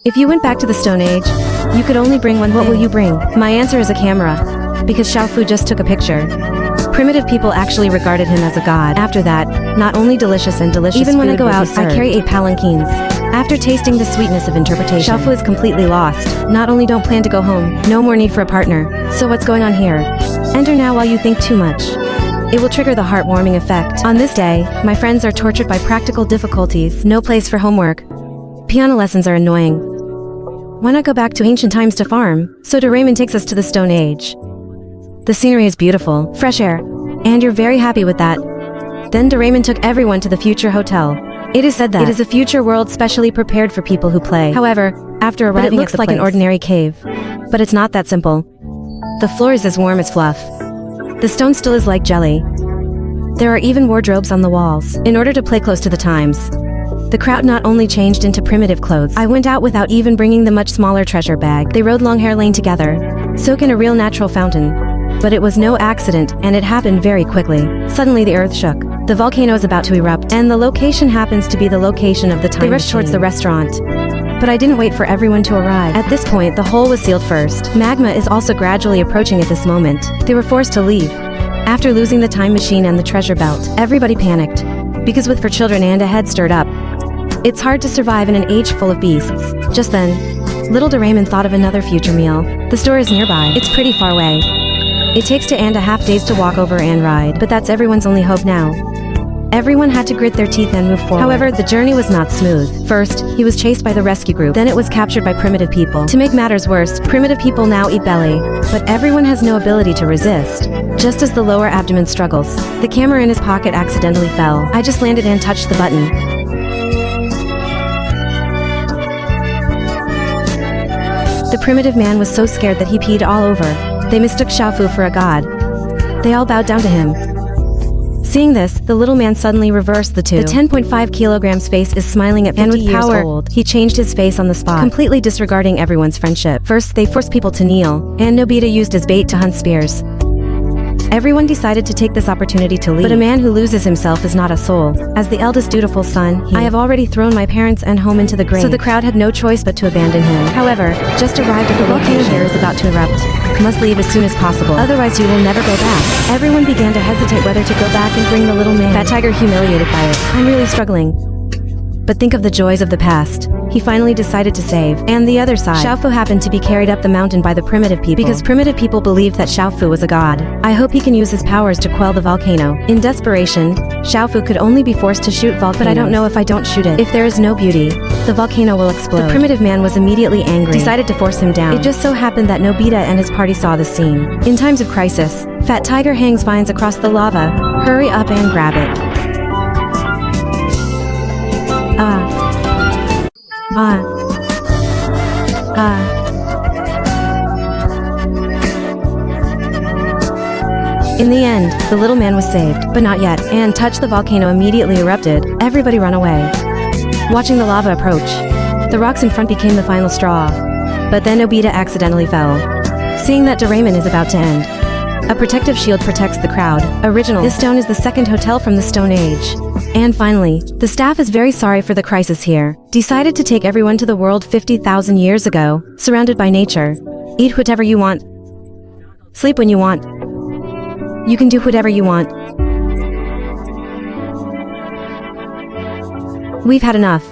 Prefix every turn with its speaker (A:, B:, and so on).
A: If you went back to the Stone Age, you could only bring one thing. What will you bring? My answer is a camera, because Xiaofu just took a picture. Primitive people actually regarded him as a god. After that, not only delicious and delicious
B: Even when I
A: food
B: go
A: would be
B: out, I
A: served.
B: carry 8
A: palanquins. After tasting the sweetness of interpretation, Xiaofu is completely lost. Not only don't plan to go home, no more need for a partner. So what's going on here? Enter now while you think too much. It will trigger the heartwarming effect. On this day, my friends are tortured by practical difficulties. No place for homework. Piano lessons are annoying. Why not go back to ancient times to farm? So Doraemon takes us to the Stone Age. The scenery is beautiful, fresh air, and you're very happy with that. Then Doraemon took everyone to the future hotel. It is said that it is a future world specially prepared for people who play. However, after arriving at the place, it looks like an ordinary cave. But it's not that simple. The floor is as warm as fluff. The stone still is like jelly. There are even wardrobes on the walls, in order to play close to the times. The crowd not only changed into primitive clothes, I went out without even bringing the much smaller treasure bag. They rode long hair lane together, soak in a real natural fountain. But it was no accident, and it happened very quickly. Suddenly the earth shook. The volcano is about to erupt, and the location happens to be the location of the time machine. They rushed towards the restaurant. But I didn't wait for everyone to arrive. At this point, the hole was sealed first. Magma is also gradually approaching at this moment. They were forced to leave. After losing the time machine and the treasure belt, everybody panicked. Because with 4 children and a head stirred up, it's hard to survive in an age full of beasts. Just then, little Doraemon thought of another future meal. The store is nearby. It's pretty far away. It takes 2.5 days to walk over and ride, but that's everyone's only hope now. Everyone had to grit their teeth and move forward. However, the journey was not smooth. First, he was chased by the rescue group. Then it was captured by primitive people. To make matters worse, primitive people now eat belly. But everyone has no ability to resist. Just as the lower abdomen struggles, the camera in his pocket accidentally fell. I just landed and touched the button. The primitive man was so scared that he peed all over. They mistook Xiaofu for a god. They all bowed down to him. Seeing this, the little man suddenly reversed the two. The 10.5 kilograms face is smiling at 50 and with years power, old. He changed his face on the spot, completely disregarding everyone's friendship. First, they forced people to kneel, and Nobita used his bait to hunt spears. Everyone decided to take this opportunity to leave. But a man who loses himself is not a soul. As the eldest dutiful son, I have already thrown my parents and home into the grave. So the crowd had no choice but to abandon him. However, just arrived at the volcano here is about to erupt. Must leave as soon as possible. Otherwise you will never go back. Everyone began to hesitate whether to go back and bring the little man. Fat Tiger humiliated by it. I'm really struggling. But think of the joys of the past. He finally decided to save. And the other side, Xiaofu happened to be carried up the mountain by the primitive people. Because primitive people believed that Xiaofu was a god. I hope he can use his powers to quell the volcano. In desperation, Xiaofu could only be forced to shoot volcanoes. But I don't know if I don't shoot it. If there is no beauty, the volcano will explode. The primitive man was immediately angry, decided to force him down. It just so happened that Nobita and his party saw the scene. In times of crisis, Fat Tiger hangs vines across the lava. Hurry up and grab it. In the end, the little man was saved, but not yet, and touched the volcano immediately erupted. Everybody run away. Watching the lava approach, the rocks in front became the final straw. But then Nobita accidentally fell. Seeing that Doraemon is about to end, a protective shield protects the crowd. Original. This stone is the second hotel from the Stone Age. And finally, the staff is very sorry for the crisis here. Decided to take everyone to the world 50,000 years ago, surrounded by nature. Eat whatever you want. Sleep when you want. You can do whatever you want. We've had enough.